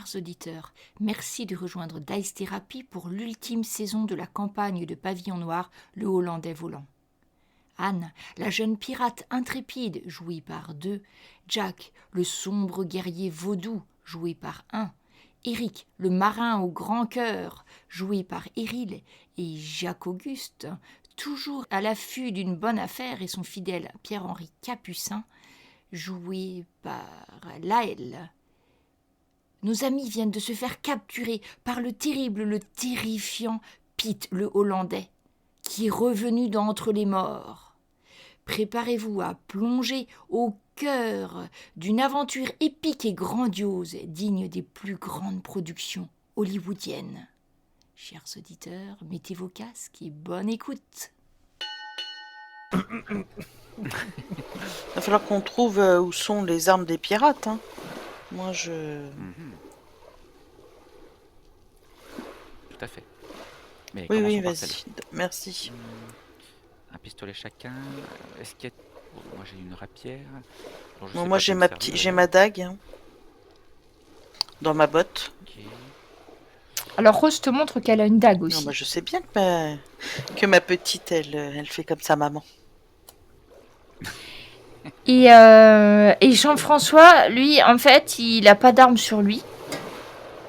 Chers auditeurs, merci de rejoindre Dice Therapy pour l'ultime saison de la campagne de Pavillon Noir, le Hollandais volant. Anne, la jeune pirate intrépide, jouée par 2, Jack, le sombre guerrier vaudou, joué par 1, Eric, le marin au grand cœur, joué par Éril, et Jacques-Auguste, toujours à l'affût d'une bonne affaire, et son fidèle Pierre-Henri Capucin, joué par Laël. Nos amis viennent de se faire capturer par le terrible, le terrifiant Pete le Hollandais, qui est revenu d'entre les morts. Préparez-vous à plonger au cœur d'une aventure épique et grandiose, digne des plus grandes productions hollywoodiennes. Chers auditeurs, mettez vos casques et bonne écoute. Il va falloir qu'on trouve où sont les armes des pirates. Hein. Moi, Tout à fait. Mais Oui, commençons par vas-y. celle-là. Merci. Un pistolet chacun. Est-ce qu'il y a... Oh, moi j'ai une rapière. Alors, je Bon, sais moi, pas j'ai quoi me ma servir, j'ai d'ailleurs. ma dague hein, dans ma botte. Ok. Alors Rose te montre qu'elle a une dague Non, aussi. bah, je sais bien que ma petite, elle fait comme sa maman. Et Jean-François, lui, en fait, il n'a pas d'arme sur lui.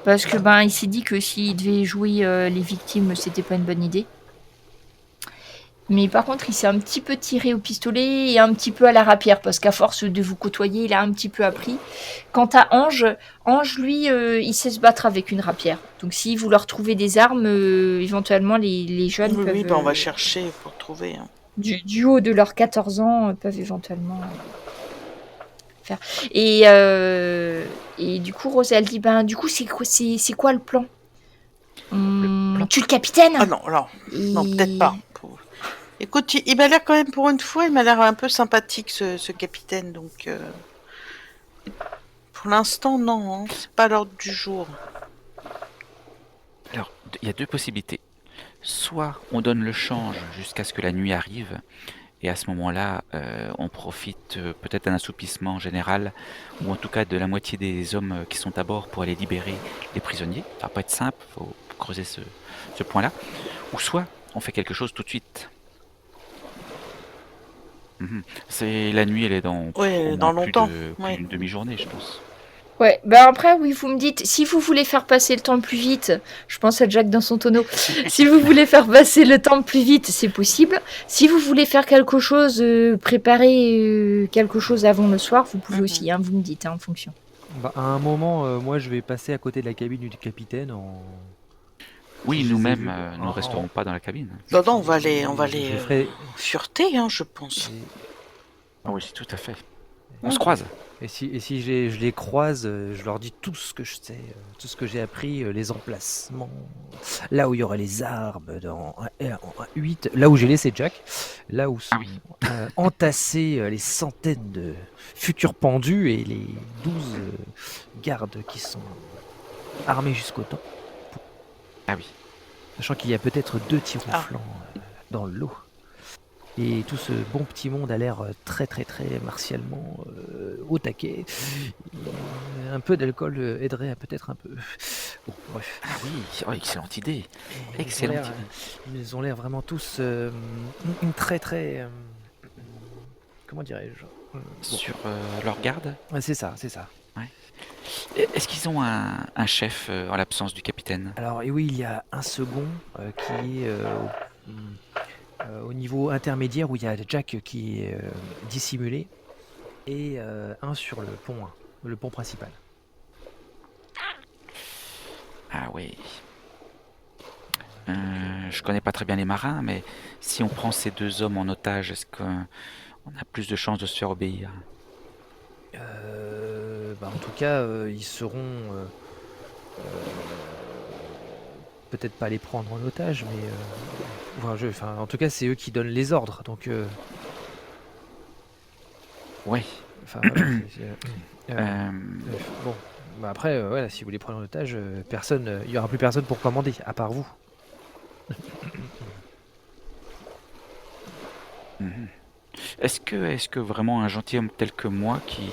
Parce que il s'est dit que s'il devait jouer les victimes, c'était pas une bonne idée. Mais par contre, il s'est un petit peu tiré au pistolet et un petit peu à la rapière, parce qu'à force de vous côtoyer, il a un petit peu appris. Quant à Ange, lui, il sait se battre avec une rapière. Donc si vous leur trouvez des armes, éventuellement, les jeunes peuvent... Oui, bah, on va chercher pour trouver. Hein. Du haut de leurs 14 ans, peuvent éventuellement... faire. Et du coup, Rose, elle dit, du coup, c'est quoi le plan? Tu le capitaine? Ah non, non, peut-être pas. Écoute, il m'a l'air quand même, pour une fois, il m'a l'air un peu sympathique, ce capitaine, donc... Pour l'instant, non, hein, c'est pas l'ordre du jour. Alors, il y a deux possibilités. Soit on donne le change jusqu'à ce que la nuit arrive, et à ce moment-là, on profite peut-être d'un assoupissement général, ou en tout cas de la moitié des hommes qui sont à bord pour aller libérer les prisonniers. Ça va pas être simple, il faut creuser ce point-là. Ou soit on fait quelque chose tout de suite. C'est la nuit, elle est dans, Ouais, au dans moins longtemps. plus d'une demi-journée, je pense. Ouais, après, oui, vous me dites, si vous voulez faire passer le temps plus vite, je pense à Jack dans son tonneau, si vous voulez faire passer le temps plus vite, c'est possible. Si vous voulez faire quelque chose, préparer quelque chose avant le soir, vous pouvez aussi, vous me dites, en fonction. À un moment, moi, je vais passer à côté de la cabine du capitaine en... Oui, Je les ai nous-mêmes, vus nous ne resterons pas dans la cabine. Non, on va les je ferai... fureter, hein, je pense. Ah oui, tout à fait. On se croise. Et si je les croise, je leur dis tout ce que je sais, tout ce que j'ai appris, les emplacements, là où il y aura les armes, en 8, là où j'ai laissé Jack, là où sont entassés les centaines de futurs pendus et les 12 gardes qui sont armés jusqu'au temps. Ah oui. Sachant qu'il y a peut-être 2 tirs au flanc dans le lot. Et tout ce bon petit monde a l'air très très très martialement au taquet. Un peu d'alcool aiderait à peut-être un peu. Bon, bref. Ah oui, excellente idée. Ils ont l'air vraiment tous très très... comment dirais-je Sur leur garde. Ouais, c'est ça. Ouais. Est-ce qu'ils ont un chef en l'absence du capitaine? Alors, et oui, il y a un second qui est... au niveau intermédiaire où il y a Jack qui est dissimulé et un sur le pont principal. Ah oui. Je connais pas très bien les marins, mais si on prend ces 2 hommes en otage, est-ce qu'on a plus de chances de se faire obéir? En tout cas, ils seront peut-être pas les prendre en otage, mais en tout cas, c'est eux qui donnent les ordres, donc. Ouais. Enfin, voilà, bon, après, voilà, si vous les prenez en otage, il y aura plus personne pour commander, à part vous. Est-ce que vraiment un gentilhomme tel que moi, qui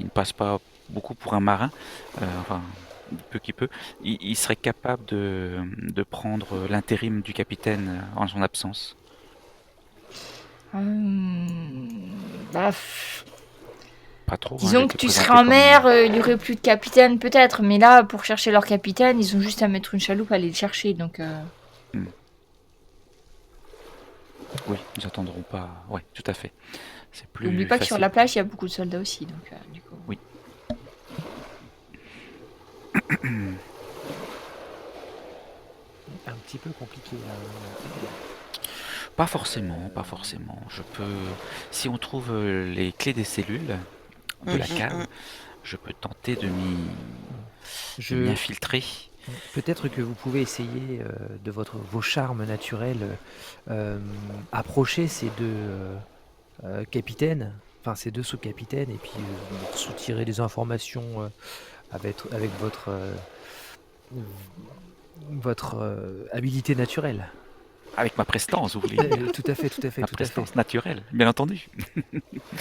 ne passe pas beaucoup pour un marin, du peu qu'il peut, il serait capable de prendre l'intérim du capitaine en son absence. Bah, Pas trop, hein, disons j'étais que tu présenté serais en comme- mer, il y aurait plus de capitaine peut-être, mais là, pour chercher leur capitaine, ils ont juste à mettre une chaloupe à aller le chercher, donc... Oui, ils attendront pas. Ouais, tout à fait. C'est plus N'oublie pas que sur facile. la plage, il y a beaucoup de soldats aussi, donc du coup... Oui. Un petit peu compliqué. Pas forcément, pas forcément. Je peux, si on trouve les clés des cellules de la cave, je peux tenter de m'y Je... infiltrer. Peut-être que vous pouvez essayer de vos charmes naturels approcher ces deux capitaines, enfin ces deux sous-capitaines, et puis soutirer des informations avec votre habilité naturelle. Avec ma prestance, vous voulez dire. Tout à fait, tout à fait, Ma tout à fait. prestance naturelle, bien entendu.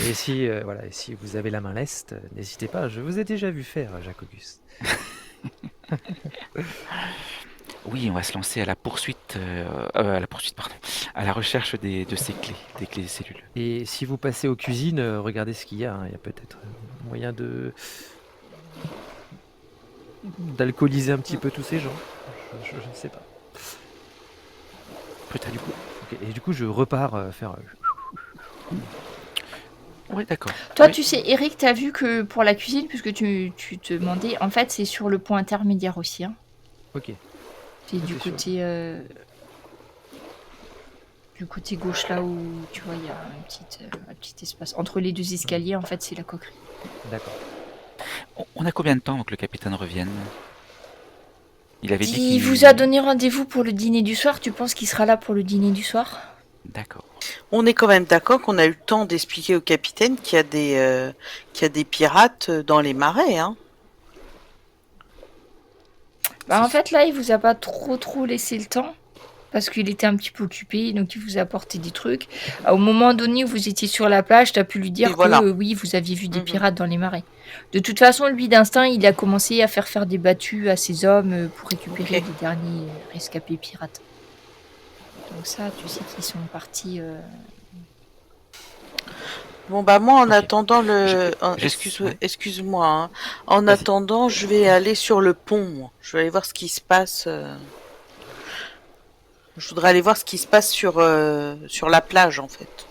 Et si, voilà, et si vous avez la main leste, n'hésitez pas. Je vous ai déjà vu faire, Jacques-Auguste. Oui, on va se lancer à la poursuite, pardon, à la recherche de ces clés, des clés des cellules. Et si vous passez aux cuisines, regardez ce qu'il y a. Hein. Il y a peut-être moyen d'alcooliser un petit peu tous ces gens. Je ne sais pas. Peut-être. Du coup, et du coup, je repars faire. Oui, d'accord. Toi, Oui. tu sais, Eric, t'as vu que pour la cuisine, puisque tu te demandais, en fait, c'est sur le point intermédiaire aussi. Hein. Ok. C'est du c'est côté... Du côté gauche, là où, tu vois, il y a un petit espace. Entre les deux escaliers, en fait, c'est la coquerie. D'accord. On a combien de temps avant que le capitaine revienne? Il avait dit Il qu'il vous a donné rendez-vous pour le dîner du soir. Tu penses qu'il sera là pour le dîner du soir? D'accord. On est quand même d'accord qu'on a eu le temps d'expliquer au capitaine qu'il y a des pirates dans les marais, hein. Bah, en fait, là, il vous a pas trop laissé le temps. Parce qu'il était un petit peu occupé, donc il vous a apporté des trucs. Au moment donné où vous étiez sur la plage, tu as pu lui dire Et que voilà. oui, vous aviez vu des pirates dans les marais. De toute façon, lui, d'instinct, il a commencé à faire des battues à ses hommes pour récupérer les derniers rescapés pirates. Donc ça, tu sais qu'ils sont partis... Bon bah moi en Ok. attendant Ouais. excuse-moi, hein. En Vas-y. attendant, je vais aller sur le pont. Je vais aller voir ce qui se passe. Je voudrais aller voir ce qui se passe sur la plage en fait.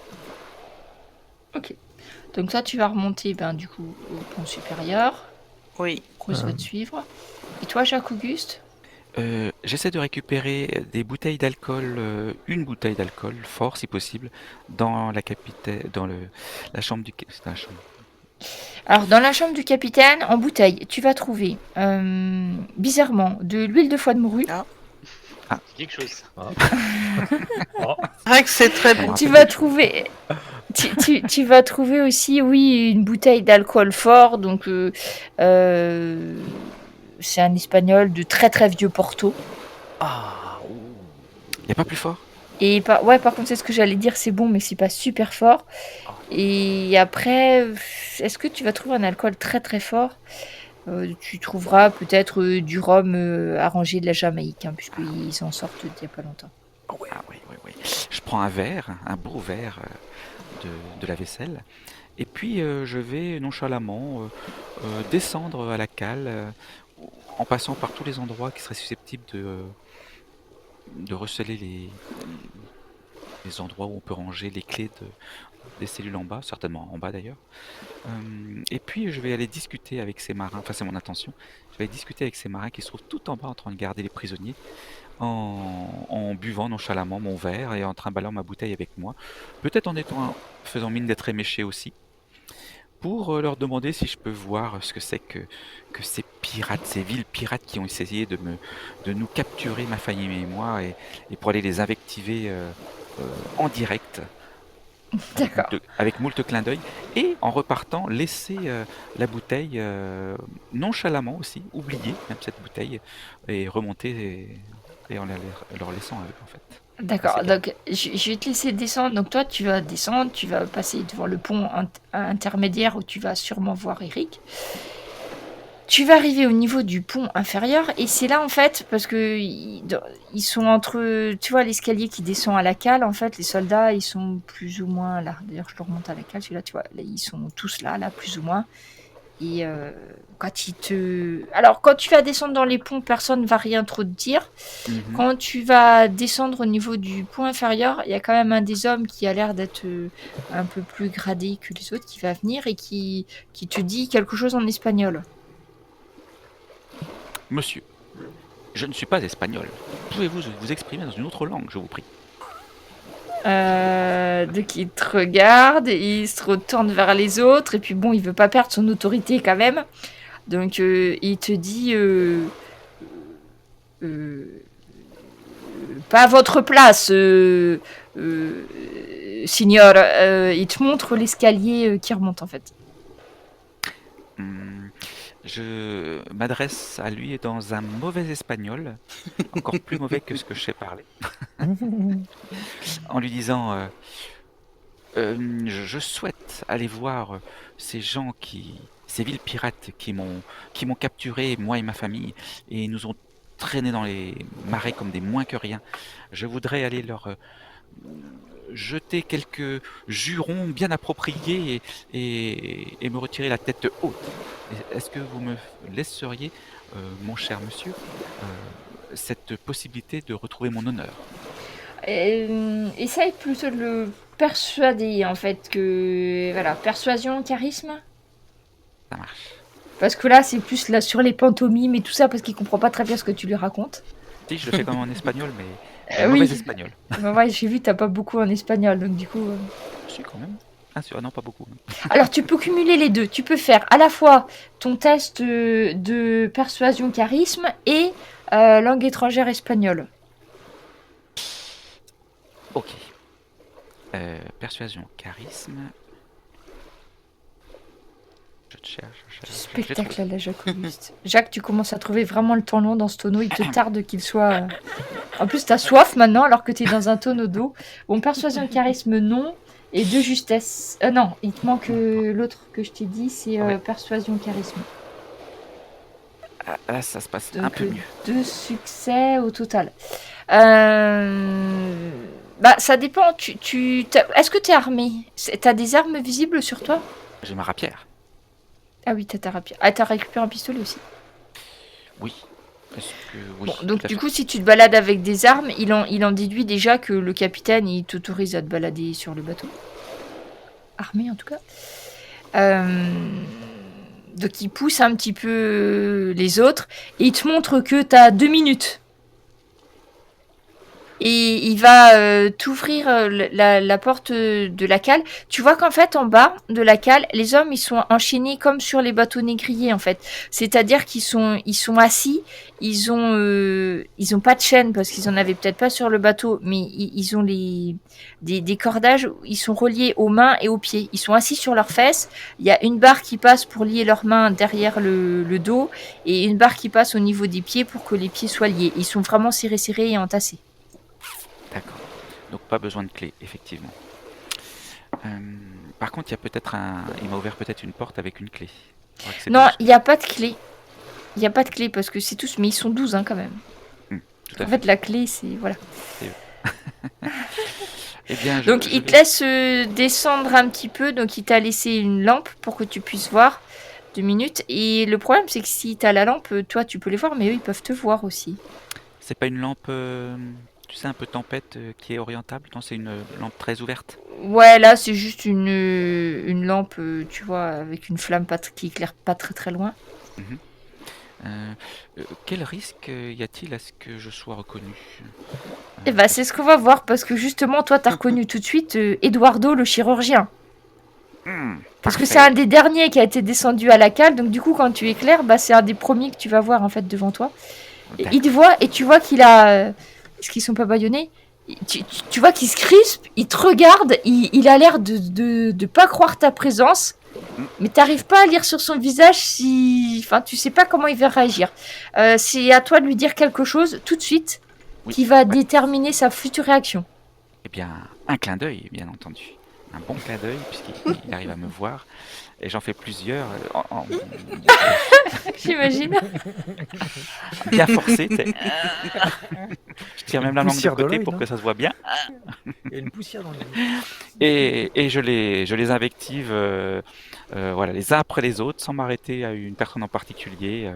Ok. Donc ça, tu vas remonter du coup au pont supérieur. Oui. Rose va te suivre. Et toi, Jacques-Auguste? J'essaie de récupérer des bouteilles d'alcool, une bouteille d'alcool, fort si possible, dans la chambre du... C'est la chambre. Alors, dans la chambre du capitaine, en bouteille, tu vas trouver, bizarrement, de l'huile de foie de morue. C'est quelque chose. C'est vrai que c'est très bon. Tu vas trouver... tu vas trouver aussi, oui, une bouteille d'alcool fort. Donc, c'est un espagnol de très très vieux Porto. Ah. Il n'y a pas plus fort? Et par contre, c'est ce que j'allais dire, c'est bon, mais c'est pas super fort. Et après, est-ce que tu vas trouver un alcool très très fort? Tu trouveras peut-être du rhum arrangé de la Jamaïque, hein, puisqu'ils en sortent il n'y a pas longtemps. Ah oui. Je prends un verre, un beau verre de la vaisselle, et puis je vais nonchalamment descendre à la cale, en passant par tous les endroits qui seraient susceptibles de receler les endroits où on peut ranger les clés des cellules en bas, certainement en bas d'ailleurs. Et puis je vais aller discuter avec ces marins, enfin c'est mon intention, je vais aller discuter avec ces marins qui se trouvent tout en bas en train de garder les prisonniers, en buvant nonchalamment mon verre et en trimballant ma bouteille avec moi, peut-être faisant mine d'être éméché aussi, pour leur demander si je peux voir ce que c'est que ces pirates, ces villes pirates qui ont essayé de nous capturer, ma famille et moi, et pour aller les invectiver en direct, D'accord. avec moult clins d'œil, et en repartant, laisser la bouteille nonchalamment aussi, oublier même cette bouteille, et remonter et en leur laissant à eux en fait. D'accord, C'est bien. donc je vais te laisser descendre. Donc toi, tu vas descendre, tu vas passer devant le pont intermédiaire où tu vas sûrement voir Eric. tu vas arriver au niveau du pont inférieur et c'est là en fait parce que ils sont entre, tu vois, l'escalier qui descend à la cale. En fait, les soldats ils sont plus ou moins là. D'ailleurs, je le remonte à la cale. Celui-là, tu vois, là, ils sont tous là, plus ou moins. Et quand tu vas descendre dans les ponts, personne va rien trop te dire. Quand tu vas descendre au niveau du pont inférieur, il y a quand même un des hommes qui a l'air d'être un peu plus gradé que les autres qui va venir et qui te dit quelque chose en espagnol. Monsieur, je ne suis pas espagnol. Pouvez-vous vous exprimer dans une autre langue, je vous prie? Donc il te regarde, et il se retourne vers les autres, et puis bon, il veut pas perdre son autorité quand même. Donc il te dit pas à votre place, signor. Il te montre l'escalier qui remonte en fait. Je m'adresse à lui dans un mauvais espagnol, encore plus mauvais que ce que je sais parler, en lui disant je souhaite aller voir ces villes pirates qui m'ont capturé, moi et ma famille, et nous ont traînés dans les marais comme des moins que rien. Je voudrais aller leur jeter quelques jurons bien appropriés et me retirer la tête haute. Est-ce que vous me laisseriez, mon cher monsieur, cette possibilité de retrouver mon honneur? Essaye plutôt de le persuader en fait que voilà, persuasion, charisme. Ça marche. Parce que là c'est plus là sur les pantomimes et tout ça parce qu'il comprend pas très bien ce que tu lui racontes. Si, je le fais comme en espagnol, mais Oui. mauvais espagnol. Bah ouais, j'ai vu t'as pas beaucoup en espagnol donc du coup. Si, quand même. Ah non, pas beaucoup. Alors tu peux cumuler les deux. Tu peux faire à la fois ton test de persuasion, charisme et langue étrangère espagnole. Ok. Persuasion, charisme. Je cherche. Spectacle à la Jacques Auguste. Jacques, tu commences à trouver vraiment le temps long dans ce tonneau. Il te tarde qu'il soit. En plus, t'as soif maintenant alors que t'es dans un tonneau d'eau. Bon, persuasion, charisme, non. Et de justesse. Non, il te manque l'autre que je t'ai dit, c'est Ouais. persuasion, charisme. Ah, là, ça se passe un Donc, peu mieux. 2 succès au total. Bah, ça dépend. Est-ce que t'es armé? T'as des armes visibles sur toi? J'ai ma rapière. Ah oui, t'as ta rapière. Ah, t'as récupéré un pistolet aussi. Oui. Est-ce que oui. Bon, tout donc à du fait. coup, si tu te balades avec des armes, il en déduit déjà que le capitaine, il t'autorise à te balader sur le bateau. Armé, en tout cas. Donc il pousse un petit peu les autres, et il te montre que t'as 2 minutes. Et il va t'ouvrir la porte de la cale. Tu vois qu'en fait, en bas de la cale, les hommes, ils sont enchaînés comme sur les bateaux négriers, en fait. C'est-à-dire qu'ils sont assis, ils ont pas de chaîne, parce qu'ils en avaient peut-être pas sur le bateau, mais ils ont des cordages, ils sont reliés aux mains et aux pieds. Ils sont assis sur leurs fesses, il y a une barre qui passe pour lier leurs mains derrière le dos, et une barre qui passe au niveau des pieds pour que les pieds soient liés. Ils sont vraiment serrés et entassés. D'accord. Donc pas besoin de clé, effectivement. Par contre, il y a peut-être il m'a ouvert peut-être une porte avec une clé. Faudrait que c'est Non, 12. il n'y a pas de clé. Il n'y a pas de clé parce que c'est tous, mais ils sont 12 quand même. Tout à En fait. fait, la clé, c'est. Voilà. Eh bien, Donc, il te laisse descendre un petit peu. Donc, il t'a laissé une lampe pour que tu puisses voir 2 minutes. Et le problème, c'est que si tu as la lampe, toi, tu peux les voir, mais eux, ils peuvent te voir aussi. C'est pas une lampe, tu sais, un peu tempête qui est orientable? Non, c'est une lampe très ouverte. Ouais, là, c'est juste une lampe, tu vois, avec une flamme qui éclaire pas très très loin. Quel risque y a-t-il à ce que je sois reconnu? Et bah, c'est ce qu'on va voir parce que justement, toi, t'as reconnu tout de suite Eduardo, le chirurgien. Parce que c'est un des derniers qui a été descendu à la cale, donc du coup, quand tu éclaires, bah, c'est un des premiers que tu vas voir en fait devant toi. Et il te voit et tu vois qu'il a. Est-ce qu'ils sont pas bâillonnés? Tu vois qu'il se crispe, il te regarde, il a l'air de pas croire ta présence, mais t'arrives pas à lire sur son visage si. Enfin, tu sais pas comment il va réagir. C'est à toi de lui dire quelque chose tout de suite Oui. qui va déterminer sa future réaction. Eh bien, un clin d'œil, bien entendu. un bon clin d'œil puisqu'il arrive à me voir. Et j'en fais plusieurs, J'imagine. bien forcé. Tu sais. Je tire même la langue de Poussière de côté l'œil, pour non que ça se voit bien. Il y a une poussière dans le Et je les invective, voilà, les uns après les autres, sans m'arrêter à une personne en particulier,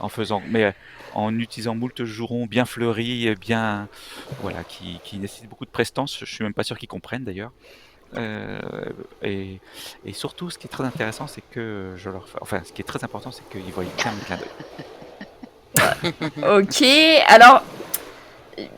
en utilisant moult jurons bien fleuris, bien, voilà, qui nécessitent beaucoup de prestance. Je suis même pas sûr qu'ils comprennent d'ailleurs. Euh, et, et surtout, ce qui est très intéressant, c'est que ce qui est très important, c'est qu'ils voient bien le clin d'œil. Ok, alors,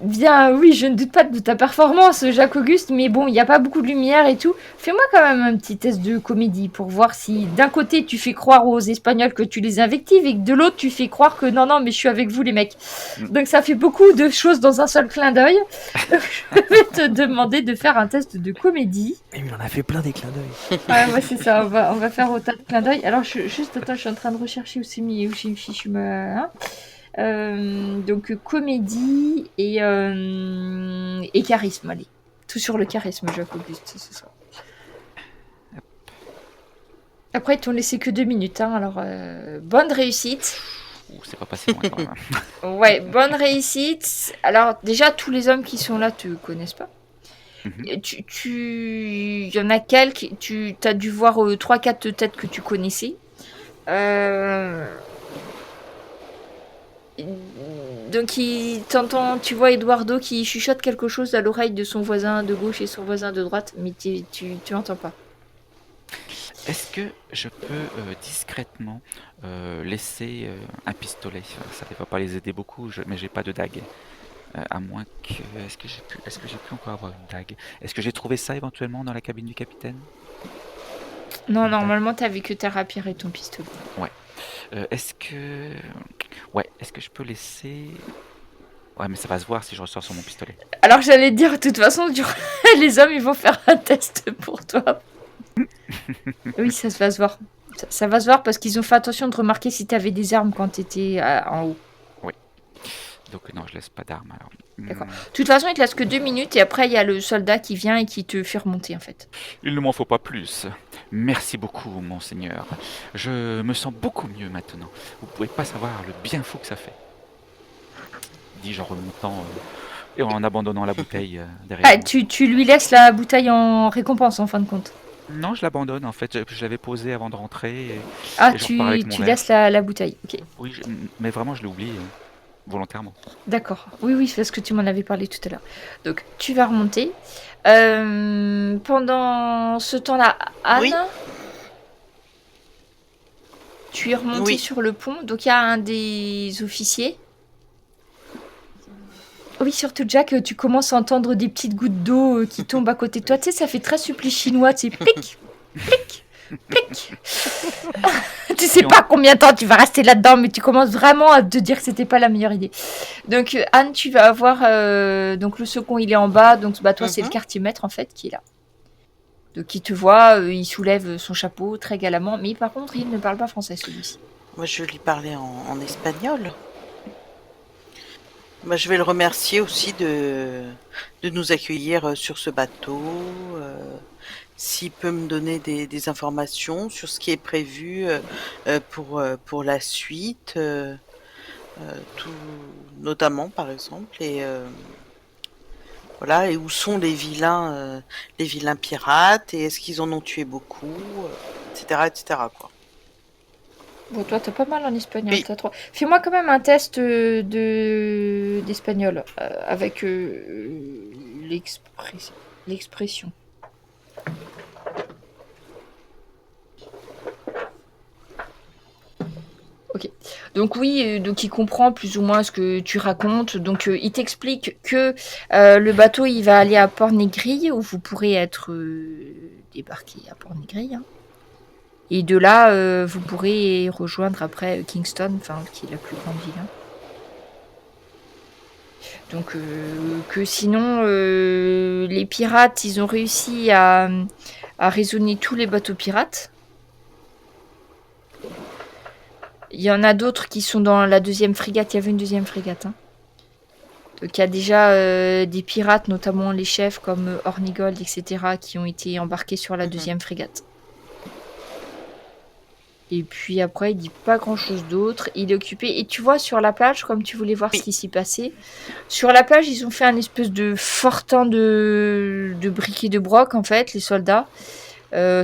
bien, oui, je ne doute pas de ta performance, Jacques-Auguste, mais bon, il n'y a pas beaucoup de lumière et tout. Fais-moi quand même un petit test de comédie pour voir si d'un côté tu fais croire aux Espagnols que tu les invectives et que de l'autre tu fais croire que non, mais je suis avec vous les mecs. Donc ça fait beaucoup de choses dans un seul clin d'œil. Donc, je vais te demander de faire un test de comédie. Mais il en a fait plein des clins d'œil. Ouais, c'est ça, on va faire autant de clins d'œil. Alors, juste, attends, je suis en train de rechercher où j'ai fichu ma... donc comédie et charisme, allez. Tout sur le charisme, Jacques-Auguste, ce soir. Après, ils t'ont laissé que 2 minutes, hein, alors bonne réussite. Ouh, c'est pas passé loin quand même. Ouais, bonne réussite. Alors, déjà, tous les hommes qui sont là te connaissent pas. Mhm. Il y en a quelques, tu as dû voir 3-4 têtes que tu connaissais. Donc t'entends, tu vois Eduardo qui chuchote quelque chose à l'oreille de son voisin de gauche et son voisin de droite, mais tu entends pas. Est-ce que je peux discrètement laisser un pistolet? Ça ne va pas les aider beaucoup, mais j'ai pas de dague. À moins que... Est-ce que j'ai pu encore avoir une dague? Est-ce que j'ai trouvé ça éventuellement dans la cabine du capitaine? Non, normalement t'avais que ta rapière et ton pistolet. Ouais. Est-ce que je peux laisser... Ouais, mais ça va se voir si je ressors sur mon pistolet. Alors j'allais te dire, de toute façon, les hommes ils vont faire un test pour toi. Oui, ça va se voir. Ça va se voir parce qu'ils ont fait attention de remarquer si t'avais des armes quand t'étais en haut. Oui. Donc non, je laisse pas d'armes alors. D'accord. De toute façon, il te reste que 2 minutes et après il y a le soldat qui vient et qui te fait remonter en fait. Il ne m'en faut pas plus. Merci beaucoup, monseigneur. Je me sens beaucoup mieux maintenant. Vous pouvez pas savoir le bien fou que ça fait. Dis-je en remontant et en abandonnant la bouteille derrière Ah, moi. tu lui laisses la bouteille en récompense en fin de compte. Non, je l'abandonne en fait. Je l'avais posée avant de rentrer Ah, et je repars avec mon tu verre. laisses la bouteille. Ok, Oui, mais vraiment, je l'ai oublié volontairement. d'accord. Oui, c'est parce que tu m'en avais parlé tout à l'heure. Donc, tu vas remonter. Pendant ce temps-là, Anne, Oui. tu es remontée Oui. sur le pont. Donc, il y a un des officiers. Oui, surtout Jack, tu commences à entendre des petites gouttes d'eau qui tombent à côté de toi. Tu sais, ça fait très supplice chinois. Tu sais, plic, plic, plic. Tu sais pas combien de temps tu vas rester là-dedans, mais tu commences vraiment à te dire que c'était pas la meilleure idée. Donc, Anne, tu vas avoir... donc, le second, il est en bas. Donc, bah, toi, c'est le quartier-maître, en fait, qui est là. Donc, il te voit, il soulève son chapeau très galamment. Mais par contre, il ne parle pas français, celui-ci. Moi, je lui parlais en espagnol. Bah, je vais le remercier aussi de nous accueillir sur ce bateau. S'il peut me donner des informations sur ce qui est prévu pour la suite, tout, notamment par exemple, et voilà, et où sont les vilains pirates, et est-ce qu'ils en ont tué beaucoup, etc., quoi. Bon, toi, t'as pas mal en espagnol. Oui. T'as 3. Fais-moi quand même un test d'espagnol avec l'expression. Ok. Donc oui, donc il comprend plus ou moins ce que tu racontes. Donc il t'explique que le bateau, il va aller à Port-Negri, où vous pourrez être débarqué à Port-Negri. Hein. Et de là, vous pourrez rejoindre après Kingston, qui est la plus grande ville. Hein. Donc, que sinon, les pirates, ils ont réussi à raisonner tous les bateaux pirates. Il y en a d'autres qui sont dans la 2e frégate. Il y avait une 2e frégate. Hein. Donc il y a déjà des pirates, notamment les chefs comme Hornigold, etc., qui ont été embarqués sur la deuxième frégate. Et puis après, il dit pas grand-chose d'autre. Il est occupé. Et tu vois, sur la plage, comme tu voulais voir ce qui s'y passait, sur la plage, ils ont fait un espèce de fortin de briquet de broc, en fait, les soldats.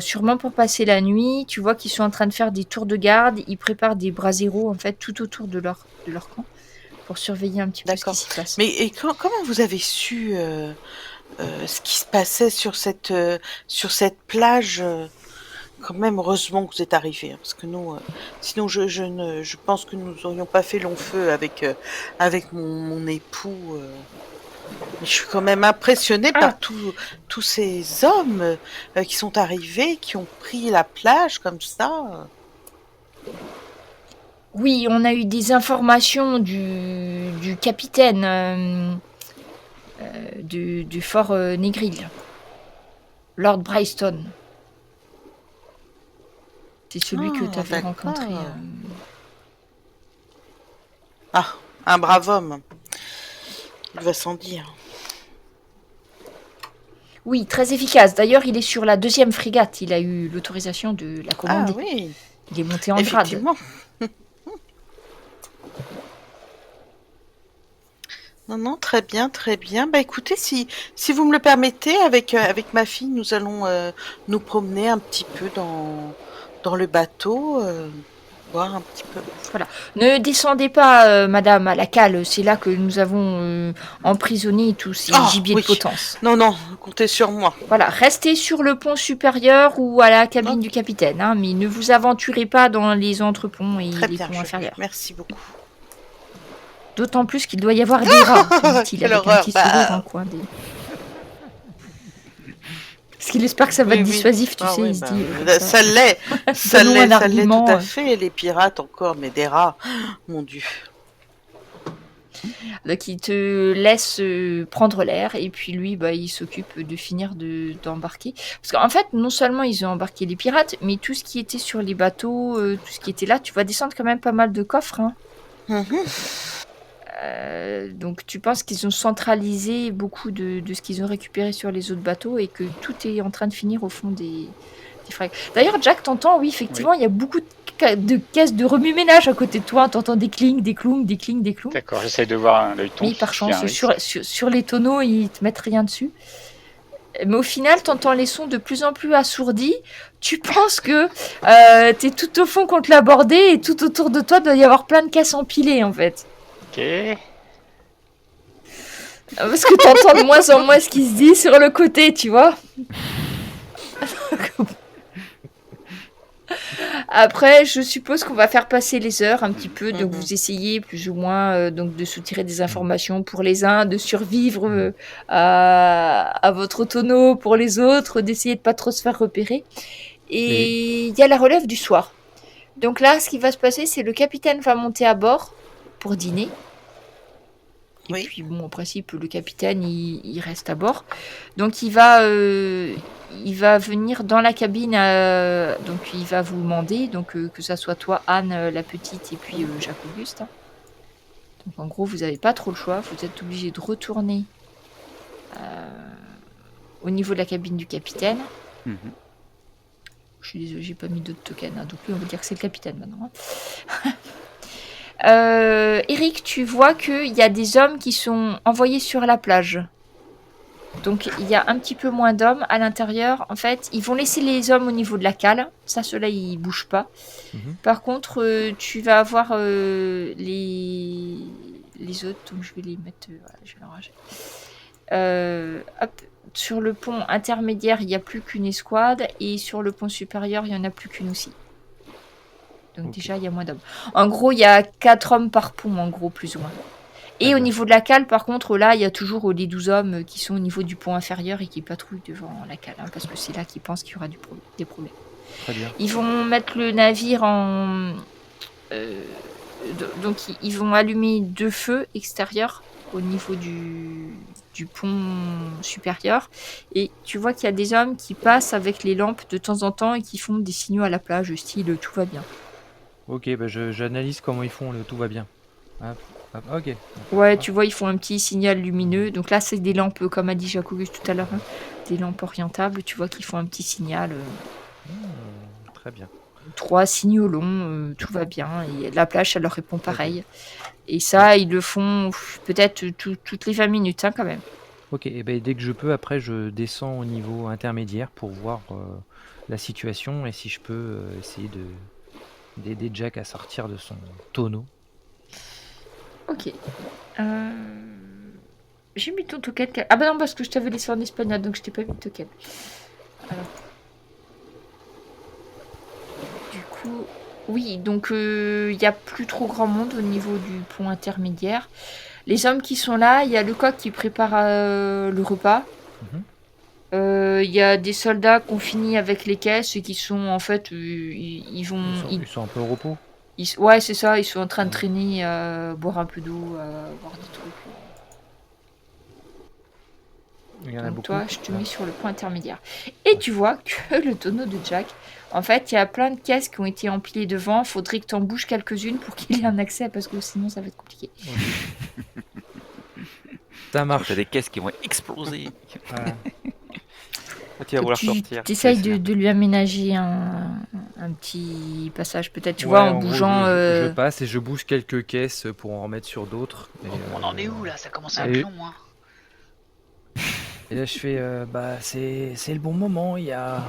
Sûrement pour passer la nuit. Tu vois qu'ils sont en train de faire des tours de garde. Ils préparent des braseros, en fait, tout autour de leur camp, pour surveiller un petit peu ce qui s'y passe. Mais comment vous avez su ce qui se passait sur cette plage quand même, heureusement que vous êtes arrivés, hein, parce que nous, sinon je pense que nous aurions pas fait long feu avec mon époux. Mais je suis quand même impressionnée par tous ces hommes qui sont arrivés, qui ont pris la plage comme ça. Oui, on a eu des informations du capitaine du fort Negril, Lord Bryston. C'est celui que tu avais rencontré. Ah, un brave homme. Il va sans dire. Oui, très efficace. D'ailleurs, il est sur la deuxième frégate. Il a eu l'autorisation de la commander. Ah oui. Il est monté en grade. Effectivement. Non, très bien, très bien. Bah écoutez, si vous me le permettez, avec ma fille, nous allons nous promener un petit peu dans le bateau, voir un petit peu. Voilà. Ne descendez pas, madame, à la cale. C'est là que nous avons emprisonné tous ces gibiers de potence. Non, comptez sur moi. Voilà, restez sur le pont supérieur ou à la cabine du capitaine, hein, mais ne vous aventurez pas dans les entreponts et les ponts inférieurs. Merci beaucoup. D'autant plus qu'il doit y avoir des rats, dit-il avec un petit sourire en coin des... Parce qu'il espère que ça va être dissuasif, tu sais, il se dit... Ça l'est, ça l'est tout à fait, les pirates encore, mais des rats, mon Dieu. Donc il te laisse prendre l'air, et puis lui, il s'occupe de finir d'embarquer. Parce qu'en fait, non seulement ils ont embarqué les pirates, mais tout ce qui était sur les bateaux, tout ce qui était là, tu vas descendre quand même pas mal de coffres, hein. Donc tu penses qu'ils ont centralisé beaucoup de ce qu'ils ont récupéré sur les autres bateaux et que tout est en train de finir au fond des frégates. D'ailleurs, Jack, t'entends, oui, effectivement, il y a beaucoup de caisses de remue-ménage à côté de toi. T'entends des clings, des clongs, des clings, des clongs. D'accord, j'essaie de voir l'œil ton. Oui, par chance, sur les tonneaux, ils te mettent rien dessus. Mais au final, t'entends les sons de plus en plus assourdis. Tu penses que t'es tout au fond contre la bordée et tout autour de toi, doit y avoir plein de caisses empilées, en fait. Ok. Parce que t'entends de moins en moins ce qui se dit sur le côté, tu vois. Après, je suppose qu'on va faire passer les heures un petit peu. Donc, vous essayez plus ou moins donc de soutirer des informations pour les uns, de survivre à votre tonneau pour les autres, d'essayer de pas trop se faire repérer. Et il y a la relève du soir. Donc là, ce qui va se passer, c'est le capitaine va monter à bord pour dîner. Et puis, bon, en principe, le capitaine, il reste à bord. Donc, il va venir dans la cabine. Donc, il va vous demander que ça soit toi, Anne, la petite, et puis Jacques-Auguste. Hein. Donc, en gros, vous n'avez pas trop le choix. Vous êtes obligé de retourner au niveau de la cabine du capitaine. Je suis désolée, j'ai pas mis d'autres tokens. Hein, donc, lui, on va dire que c'est le capitaine maintenant. Hein. Eric, tu vois qu'il y a des hommes qui sont envoyés sur la plage. Donc, il y a un petit peu moins d'hommes à l'intérieur. En fait, ils vont laisser les hommes au niveau de la cale. Ça, ceux-là, ils bougent pas. Par contre, tu vas avoir les autres. Donc, je vais les mettre... voilà, je vais l'enrager. Sur le pont intermédiaire, il n'y a plus qu'une escouade. Et sur le pont supérieur, il n'y en a plus qu'une aussi. Donc déjà, il y a moins d'hommes. En gros, il y a 4 hommes par pont, en gros, plus ou moins. Et au niveau de la cale, par contre, là, il y a toujours les 12 hommes qui sont au niveau du pont inférieur et qui patrouillent devant la cale. Hein, parce que c'est là qu'ils pensent qu'il y aura des problèmes. Très bien. Ils vont mettre le navire en... donc, ils vont allumer 2 feux extérieurs au niveau du pont supérieur. Et tu vois qu'il y a des hommes qui passent avec les lampes de temps en temps et qui font des signaux à la plage, style « tout va bien ». Ok, j'analyse comment ils font, tout va bien. Hein. Ah, ok. Ouais, tu vois, ils font un petit signal lumineux. Donc là, c'est des lampes, comme a dit Jacobus tout à l'heure, hein. Des lampes orientables. Tu vois qu'ils font un petit signal. Très bien. 3 signaux longs, tout va bien. Et la plage, elle leur répond pareil. Et ça, ils le font peut-être toutes les 20 minutes, hein, quand même. Ok, et ben dès que je peux, après, je descends au niveau intermédiaire pour voir la situation et si je peux essayer d'aider Jack à sortir de son tonneau. Ok. J'ai mis ton token. Ah bah non, parce que je t'avais laissé en espagnol, donc je t'ai pas mis le token. Alors. Du coup, oui, donc il n'y a plus trop grand monde au niveau du pont intermédiaire. Les hommes qui sont là, il y a le coq qui prépare le repas. Mhm. Il y a des soldats qui ont fini avec les caisses et qui sont en fait, ils vont, Ils sont un peu au repos. ouais, c'est ça, ils sont en train de traîner, boire un peu d'eau, voir des trucs. Il y en a Donc beaucoup. toi, je te mets sur le point intermédiaire. Et tu vois que le tonneau de Jack, en fait, il y a plein de caisses qui ont été empilées devant. Faudrait que tu en bouges quelques-unes pour qu'il ait un accès, parce que sinon, ça va être compliqué. Ça marche. T'as des caisses qui vont exploser. Voilà. Tu vas vouloir sortir. Tu essayes Laisse-la. de lui aménager un petit passage, peut-être, tu Ouais, vois, en gros, bougeant. je passe et je bouge quelques caisses pour en remettre sur d'autres. Et, On en est où là? Ça commence à et- être long, hein. Et là, je fais, bah, c'est le bon moment. Il y a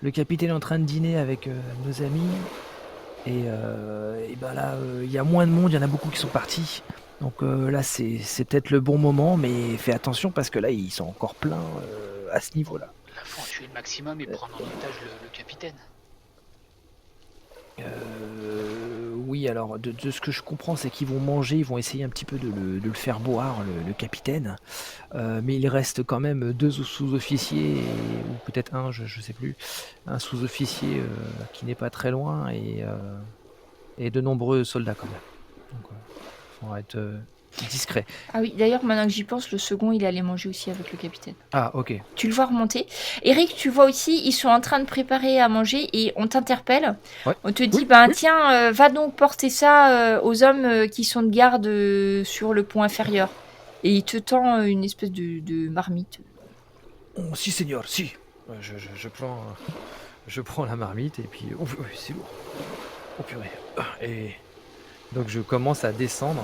le capitaine en train de dîner avec nos amis. Et bah là, il y a moins de monde, il y en a beaucoup qui sont partis. Donc là, c'est peut-être le bon moment, mais fais attention parce que là, ils sont encore pleins à ce niveau-là. Là, faut en tuer le maximum et prendre en otage le capitaine. Oui, alors de ce que je comprends, c'est qu'ils vont manger, ils vont essayer un petit peu de le faire boire, le capitaine. Mais il reste quand même 2 sous-officiers, ou peut-être un, je sais plus, un sous-officier qui n'est pas très loin, et de nombreux soldats quand même. Donc, faut être discret. Ah oui, d'ailleurs, maintenant que j'y pense, le second, il allait manger aussi avec le capitaine. Ah, ok. Tu le vois remonter. Eric, tu vois aussi, ils sont en train de préparer à manger et on t'interpelle. Ouais. On te dit, Oui, ben oui. tiens, va donc porter ça aux hommes qui sont de garde sur le pont inférieur. Et il te tend une espèce de marmite. Oh, si, seigneur, si. Je prends la marmite et puis... Oh, oui, c'est lourd. Oh, purée. Et donc, je commence à descendre.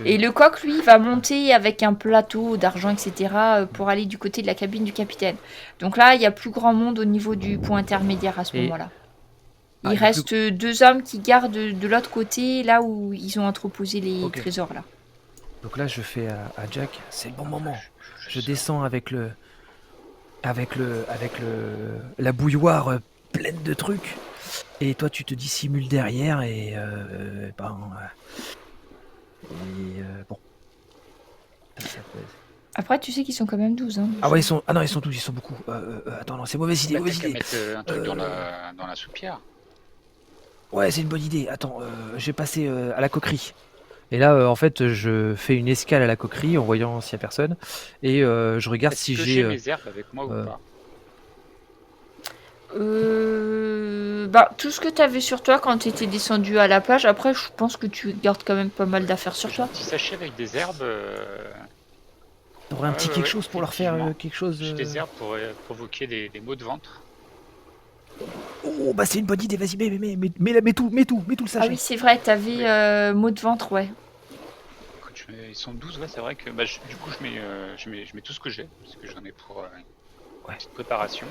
Et le coq, lui, va monter avec un plateau d'argent, etc., pour aller du côté de la cabine du capitaine. Donc là, il y a plus grand monde au niveau du pont intermédiaire à ce Et- moment-là. Ah, Il il y a reste 2 hommes qui gardent de l'autre côté, là où ils ont entreposé les Ok. trésors, là. Donc là, je fais à Jack, c'est le bon moment. Je descends avec la bouilloire pleine de trucs. Et toi, tu te dissimules derrière et bon. Après, tu sais qu'ils sont quand même 12. Hein, Ah ouais, ils sont tous, ils sont beaucoup. Attends, non, c'est mauvaise idée, Bah, mauvaise t'as qu'à idée. mettre un truc dans la soupière. Ouais, c'est une bonne idée. Attends, je vais passer à la coquerie. Et là, en fait, je fais une escale à la coquerie en voyant s'il y a personne. Et je regarde Est-ce si que j'ai... j'ai mes herbes avec moi ou pas? Bah, tout ce que tu avais sur toi quand tu étais descendu à la plage, après, je pense que tu gardes quand même pas mal d'affaires sur toi. Un petit sachet avec des herbes. T'aurais un petit quelque chose pour leur faire effectivement. quelque chose J'ai des herbes pour provoquer des maux de ventre. Oh, bah c'est une bonne idée, vas-y, mets tout le sachet. Ah oui, c'est vrai, t'avais maux de ventre, ouais. Écoute, ils sont 12, ouais, c'est vrai que du coup je mets tout ce que j'ai, parce que j'en ai pour une petite préparation.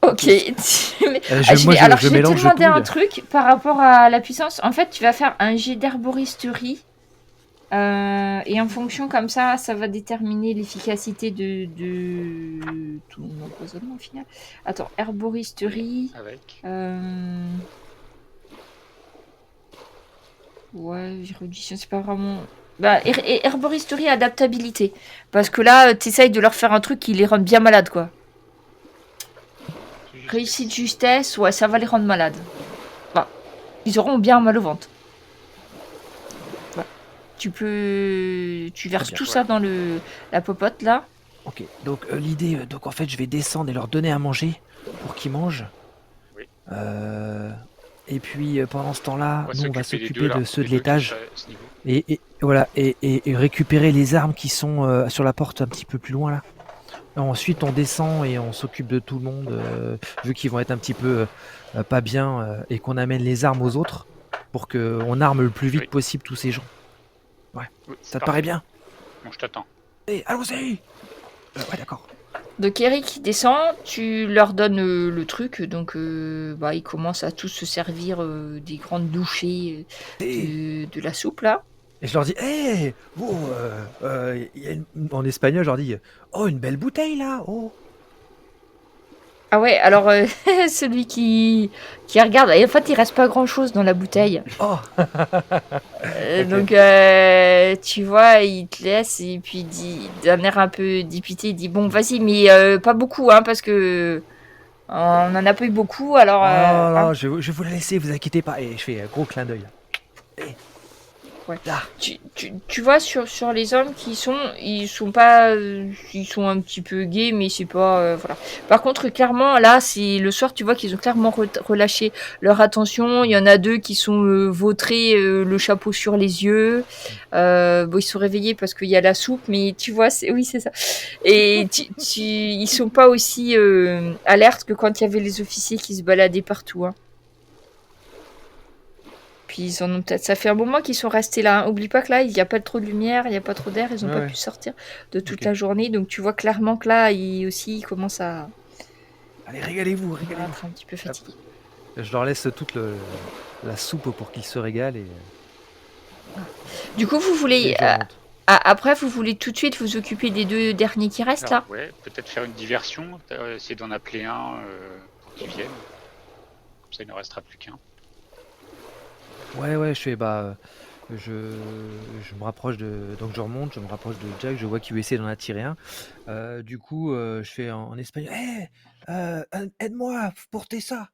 Ok. je Je vais te mélange demander tout, un là. truc par rapport à la puissance. En fait, tu vas faire un jet d'herboristerie. Et en fonction comme ça va déterminer l'efficacité de ton empoisonnement au final. Attends, herboristerie. Avec. Ouais, érudition, c'est pas vraiment. Bah, herboristerie, adaptabilité. Parce que là, t'essayes de leur faire un truc qui les rend bien malades, quoi. Réussite, justesse, ouais, ça va les rendre malades. Bah, ils auront bien mal au ventre. Voilà. Tu verses bien, tout ça dans la popote, là. Ok, donc l'idée, donc en fait je vais descendre et leur donner à manger pour qu'ils mangent. Oui. Et puis pendant ce temps-là, On va nous on va s'occuper des deux s'occuper là, de ceux les de deux qui sont l'étage à ce niveau. et voilà et récupérer les armes qui sont sur la porte un petit peu plus loin là. Ensuite on descend et on s'occupe de tout le monde vu qu'ils vont être un petit peu pas bien et qu'on amène les armes aux autres pour qu'on arme le plus vite Oui. possible tous ces gens. Oui, Ça te paraît bien? Bon, je t'attends. Allons-y. Ouais, d'accord. Donc Eric descend, tu leur donnes le truc, donc ils commencent à tous se servir des grandes douchées de la soupe là. Et je leur dis, vous, en espagnol, je leur dis, oh, une belle bouteille là, oh. Ah ouais, alors celui qui regarde, en fait il reste pas grand chose dans la bouteille. Oh. Ok. Donc tu vois, il te laisse et puis il dit d'un air un peu dépité, il dit bon vas-y mais pas beaucoup hein parce que on en a pas eu beaucoup alors. Non, Hein. je vais vous la laisser, vous inquiétez pas. Et je fais un gros clin d'œil là. Ouais. Là. Tu vois sur les hommes ils sont pas ils sont un petit peu gays mais c'est pas voilà. Par contre clairement là c'est le soir tu vois qu'ils ont clairement relâché leur attention, il y en a deux qui sont vautrés le chapeau sur les yeux. Ils sont réveillés parce qu'il y a la soupe mais tu vois oui c'est ça. Et ils sont pas aussi alertes que quand il y avait les officiers qui se baladaient partout hein. Puis ils en ont peut-être. Ça fait un moment qu'ils sont restés là. Hein. Oublie pas que là, il n'y a pas trop de lumière, il n'y a pas trop d'air, ils n'ont pas pu sortir de toute la journée. Donc tu vois clairement que là, ils commencent à. Allez, régalez-vous. À être un petit peu fatigués. Je leur laisse toute la soupe pour qu'ils se régalent. Et... Du coup, vous voulez. Après, vous voulez tout de suite vous occuper des deux derniers qui restent là? Ouais, peut-être faire une diversion, essayer d'en appeler un pour qu'ils viennent. Comme ça, il ne restera plus qu'un. Ouais, je fais je me rapproche donc je remonte, je me rapproche de Jack, je vois qu'il veut essayer d'en attirer un. Du coup, je fais en espagnol, aide-moi, portez ça.